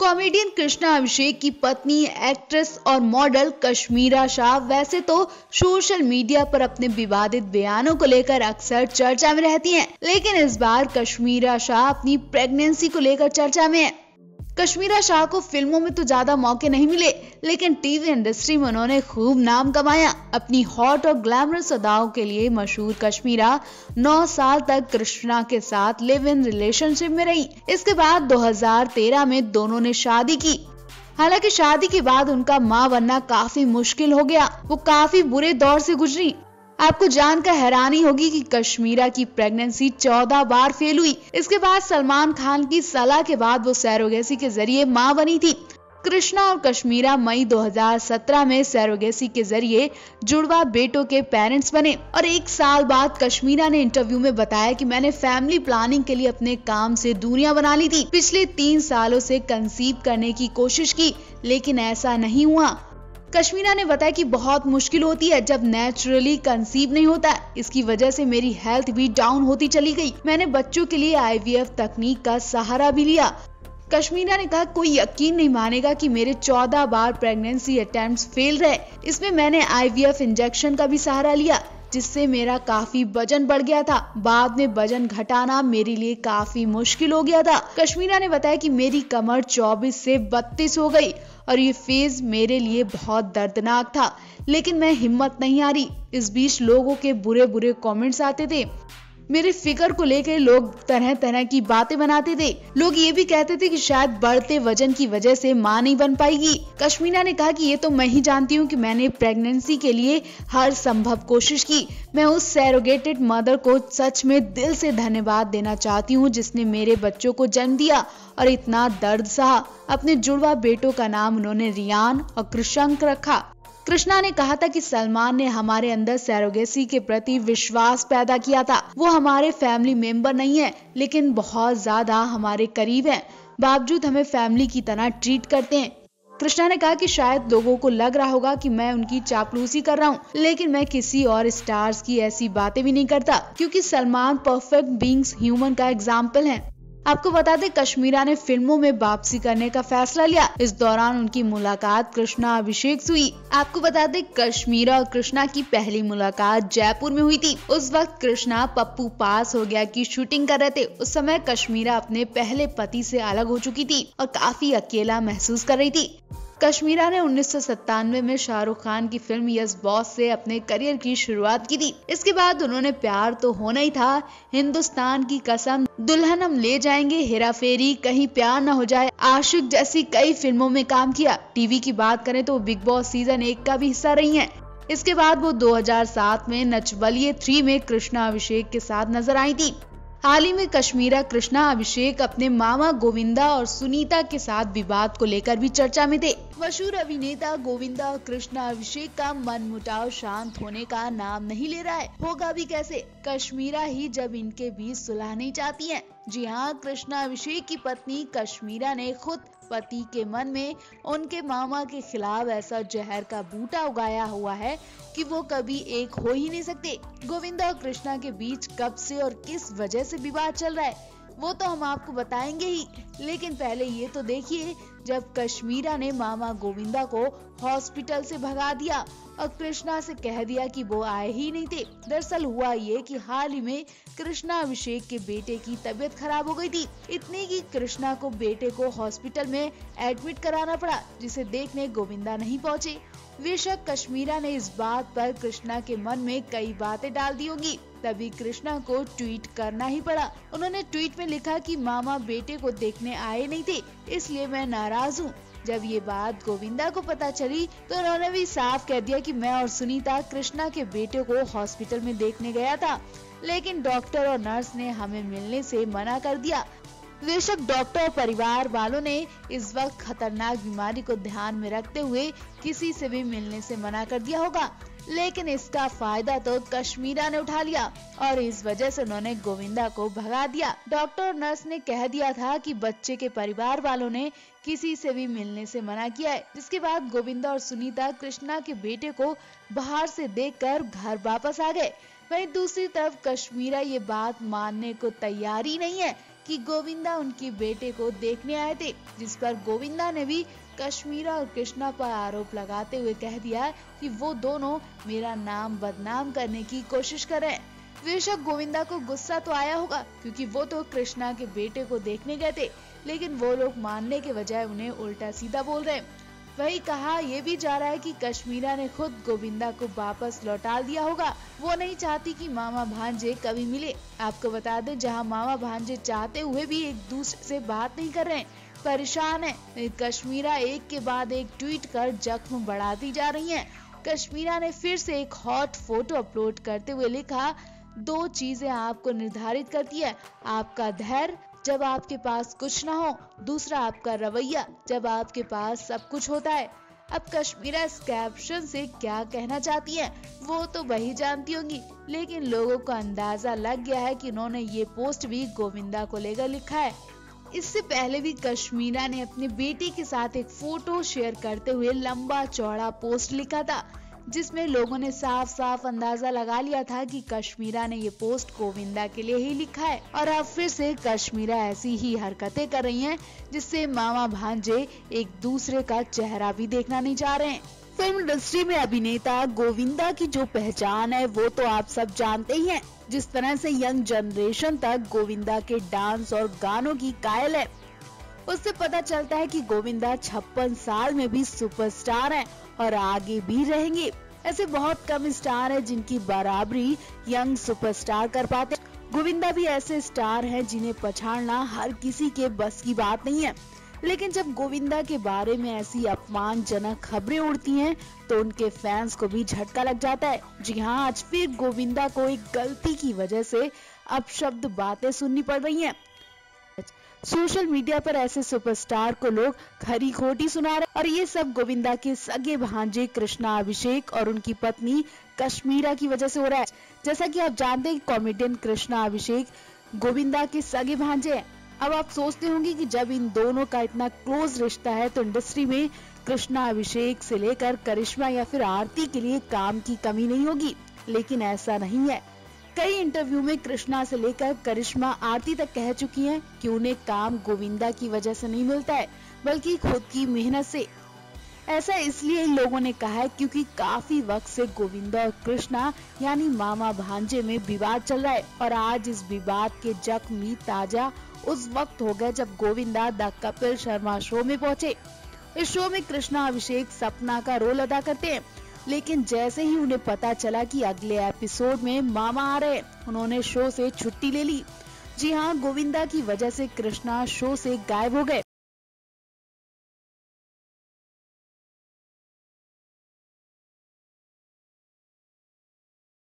Comedian Krishna Abhishek की पत्नी actress और मॉडल कश्मीरा शाह वैसे तो सोशल मीडिया पर अपने विवादित बयानों को लेकर अक्सर चर्चा में रहती हैं, लेकिन इस बार कश्मीरा शाह अपनी प्रेगनेंसी को लेकर चर्चा में है। कश्मीरा शाह को फिल्मों में तो ज्यादा मौके नहीं मिले, लेकिन टीवी इंडस्ट्री में उन्होंने खूब नाम कमाया। अपनी हॉट और ग्लैमरस अदाओं के लिए मशहूर कश्मीरा 9 साल तक कृष्णा के साथ लिव इन रिलेशनशिप में रही। इसके बाद 2013 में दोनों ने शादी की। हालांकि शादी के बाद उनका मां बनना काफी मुश्किल हो गया। वो काफी बुरे दौर से गुजरी। आपको जानकर हैरानी होगी कि कश्मीरा की प्रेगनेंसी 14 बार फेल हुई। इसके बाद सलमान खान की सलाह के बाद वो सैरोगेसी के जरिए मां बनी थी। कृष्णा और कश्मीरा मई 2017 में सैरोगेसी के जरिए जुड़वा बेटों के पेरेंट्स बने और 1 साल बाद कश्मीरा ने इंटरव्यू में बताया कि मैंने फैमिली प्लानिंग के लिए अपने काम से दूरियां बना ली थी। पिछले 3 सालों से कंसीव करने की कोशिश की, लेकिन ऐसा नहीं हुआ। कश्मीरा ने बताया कि बहुत मुश्किल होती है जब नेचुरली कंसीव नहीं होता। इसकी वजह से मेरी हेल्थ भी डाउन होती चली गई। मैंने बच्चों के लिए IVF तकनीक का सहारा भी लिया। कश्मीरा ने कहा, कोई यकीन नहीं मानेगा कि मेरे 14 बार प्रेगनेंसी अटेम्प्ट्स फेल रहे। इसमें मैंने IVF इंजेक्शन का भी सहारा लिया, जिससे मेरा काफी वजन बढ़ गया था। बाद में वजन घटाना मेरे लिए काफी मुश्किल हो गया था। कश्मीरा ने बताया कि मेरी कमर 24 से 32 हो गई और ये फेज मेरे लिए बहुत दर्दनाक था, लेकिन मैं हिम्मत नहीं हारी। इस बीच लोगों के बुरे कमेंट्स आते थे। मेरे फिगर को लेकर लोग तरह तरह की बातें बनाते थे। लोग ये भी कहते थे कि शायद बढ़ते वजन की वजह से मां नहीं बन पाएगी। कश्मीरा ने कहा कि ये तो मैं ही जानती हूँ कि मैंने प्रेगनेंसी के लिए हर संभव कोशिश की। मैं उस सैरोगेटेड मदर को सच में दिल से धन्यवाद देना चाहती हूँ जिसने मेरे बच्चों को जन्म दिया और इतना दर्द सहा। अपने जुड़वा बेटों का नाम उन्होंने रियान और कृषंक रखा। कृष्णा ने कहा था कि सलमान ने हमारे अंदर सैरोगेसी के प्रति विश्वास पैदा किया था। वो हमारे फैमिली मेंबर नहीं है, लेकिन बहुत ज्यादा हमारे करीब हैं। बावजूद हमें फैमिली की तरह ट्रीट करते हैं। कृष्णा ने कहा कि शायद लोगों को लग रहा होगा कि मैं उनकी चापलूसी कर रहा हूँ, लेकिन मैं किसी और स्टार्स की ऐसी बातें भी नहीं करता, क्योंकि सलमान परफेक्ट बीइंग्स ह्यूमन का एग्जाम्पल है। आपको बता दें, कश्मीरा ने फिल्मों में वापसी करने का फैसला लिया। इस दौरान उनकी मुलाकात कृष्णा अभिषेक से हुई। आपको बता दें, कश्मीरा और कृष्णा की पहली मुलाकात जयपुर में हुई थी। उस वक्त कृष्णा पप्पू पास हो गया की शूटिंग कर रहे थे। उस समय कश्मीरा अपने पहले पति से अलग हो चुकी थी और काफी अकेला महसूस कर रही थी। कश्मीरा ने 1997 में शाहरुख खान की फिल्म यस बॉस से अपने करियर की शुरुआत की थी। इसके बाद उन्होंने प्यार तो होना ही था, हिंदुस्तान की कसम, दुल्हन हम ले जाएंगे, हेरा फेरी, कहीं प्यार न हो जाए, आशिक जैसी कई फिल्मों में काम किया। टीवी की बात करें तो बिग बॉस सीजन 1 का भी हिस्सा रही हैं। इसके बाद वो 2007 में नच बलिए 3 में कृष्णा अभिषेक के साथ नजर आई थी। हाल ही में कश्मीरा कृष्णा अभिषेक अपने मामा गोविंदा और सुनीता के साथ विवाद को लेकर भी चर्चा में थे। मशहूर अभिनेता गोविंदा और कृष्णा अभिषेक का मनमुटाव शांत होने का नाम नहीं ले रहा है। होगा भी कैसे, कश्मीरा ही जब इनके बीच सुलह नहीं चाहती हैं। जी हाँ, कृष्णा अभिषेक की पत्नी कश्मीरा ने खुद पति के मन में उनके मामा के खिलाफ ऐसा जहर का बूटा उगाया हुआ है कि वो कभी एक हो ही नहीं सकते। गोविंदा और कृष्णा के बीच कब से और किस वजह से विवाद चल रहा है वो तो हम आपको बताएंगे ही, लेकिन पहले ये तो देखिए जब कश्मीरा ने मामा गोविंदा को हॉस्पिटल से भगा दिया और कृष्णा से कह दिया कि वो आए ही नहीं थे। दरअसल हुआ ये कि हाल ही में कृष्णा अभिषेक के बेटे की तबीयत खराब हो गई थी। इतनी कि कृष्णा को बेटे को हॉस्पिटल में एडमिट कराना पड़ा, जिसे देखने गोविंदा नहीं पहुंचे। बेशक कश्मीरा ने इस बात पर कृष्णा के मन में कई बातें डाल दी होंगी, तभी कृष्णा को ट्वीट करना ही पड़ा। उन्होंने ट्वीट में लिखा कि मामा बेटे को देखने आए नहीं थे, इसलिए मैं नाराज हूँ। जब ये बात गोविंदा को पता चली तो उन्होंने भी साफ कह दिया कि मैं और सुनीता कृष्णा के बेटे को हॉस्पिटल में देखने गया था, लेकिन डॉक्टर और नर्स ने हमें मिलने से मना कर दिया। बेशक डॉक्टर और परिवार वालों ने इस वक्त खतरनाक बीमारी को ध्यान में रखते हुए किसी से भी मिलने से मना कर दिया होगा, लेकिन इसका फायदा तो कश्मीरा ने उठा लिया और इस वजह से उन्होंने गोविंदा को भगा दिया। डॉक्टर और नर्स ने कह दिया था कि बच्चे के परिवार वालों ने किसी से भी मिलने से मना किया है, जिसके बाद गोविंदा और सुनीता कृष्णा के बेटे को बाहर से देखकर घर वापस आ गए। वहीं दूसरी तरफ कश्मीरा ये बात मानने को तैयार ही नहीं है कि गोविंदा उनके बेटे को देखने आए थे, जिस पर गोविंदा ने भी कश्मीरा और कृष्णा पर आरोप लगाते हुए कह दिया कि वो दोनों मेरा नाम बदनाम करने की कोशिश कर रहे हैं। बेशक गोविंदा को गुस्सा तो आया होगा, क्योंकि वो तो कृष्णा के बेटे को देखने गए थे, लेकिन वो लोग मानने के बजाय उन्हें उल्टा सीधा बोल रहे हैं। वही कहा ये भी जा रहा है कि कश्मीरा ने खुद गोविंदा को वापस लौटा दिया होगा। वो नहीं चाहती कि मामा भांजे कभी मिले। आपको बता दें, जहां मामा भांजे चाहते हुए भी एक दूसरे से बात नहीं कर रहे हैं, परेशान है। कश्मीरा एक के बाद एक ट्वीट कर जख्म बढ़ाती जा रही हैं। कश्मीरा ने फिर से एक हॉट फोटो अपलोड करते हुए लिखा, 2 चीजें आपको निर्धारित करती है, आपका धैर्य जब आपके पास कुछ ना हो, दूसरा आपका रवैया जब आपके पास सब कुछ होता है। अब कश्मीरा इस कैप्शन से क्या कहना चाहती है वो तो वही जानती होंगी, लेकिन लोगों को अंदाजा लग गया है कि उन्होंने ये पोस्ट भी गोविंदा को लेकर लिखा है। इससे पहले भी कश्मीरा ने अपने बेटे के साथ एक फोटो शेयर करते हुए लंबा चौड़ा पोस्ट लिखा था, जिसमें लोगों ने साफ साफ अंदाजा लगा लिया था कि कश्मीरा ने ये पोस्ट गोविंदा के लिए ही लिखा है। और अब फिर से कश्मीरा ऐसी ही हरकतें कर रही हैं, जिससे मामा भांजे एक दूसरे का चेहरा भी देखना नहीं चाह रहे हैं। फिल्म इंडस्ट्री में अभिनेता गोविंदा की जो पहचान है वो तो आप सब जानते ही हैं। जिस तरह से यंग जनरेशन तक गोविंदा के डांस और गानों की कायल है, उससे पता चलता है कि गोविंदा 56 साल में भी सुपरस्टार हैं और आगे भी रहेंगे। ऐसे बहुत कम स्टार हैं जिनकी बराबरी यंग सुपरस्टार कर पाते। गोविंदा भी ऐसे स्टार हैं जिन्हें पछाड़ना हर किसी के बस की बात नहीं है। लेकिन जब गोविंदा के बारे में ऐसी अपमानजनक खबरें उड़ती हैं, तो उनके फैंस को भी झटका लग जाता है। जी हाँ, आज फिर गोविंदा को एक गलती की वजह से अपशब्द बातें सुननी पड़ रही हैं। सोशल मीडिया पर ऐसे सुपरस्टार को लोग खरी खोटी सुना रहे, और ये सब गोविंदा के सगे भांजे कृष्णा अभिषेक और उनकी पत्नी कश्मीरा की वजह से हो रहा है। जैसा कि आप जानते हैं, कॉमेडियन कृष्णा अभिषेक गोविंदा के सगे भांजे हैं। अब आप सोचते होंगे कि जब इन दोनों का इतना क्लोज रिश्ता है, तो इंडस्ट्री में कृष्णा अभिषेक से लेकर करिश्मा या फिर आरती के लिए काम की कमी नहीं होगी, लेकिन ऐसा नहीं है। कई इंटरव्यू में कृष्णा से लेकर करिश्मा आरती तक कह चुकी हैं कि उन्हें काम गोविंदा की वजह से नहीं मिलता है, बल्कि खुद की मेहनत से। ऐसा इसलिए इन लोगों ने कहा है क्योंकि काफी वक्त से गोविंदा और कृष्णा यानी मामा भांजे में विवाद चल रहा है, और आज इस विवाद के जख्म ताजा उस वक्त हो गए जब गोविंदा द कपिल शर्मा शो में पहुंचे। इस शो में कृष्णा अभिषेक सपना का रोल अदा करते हैं, लेकिन जैसे ही उन्हें पता चला कि अगले एपिसोड में मामा आ रहे, उन्होंने शो से छुट्टी ले ली। जी हाँ, गोविंदा की वजह से कृष्णा शो से गायब हो गए।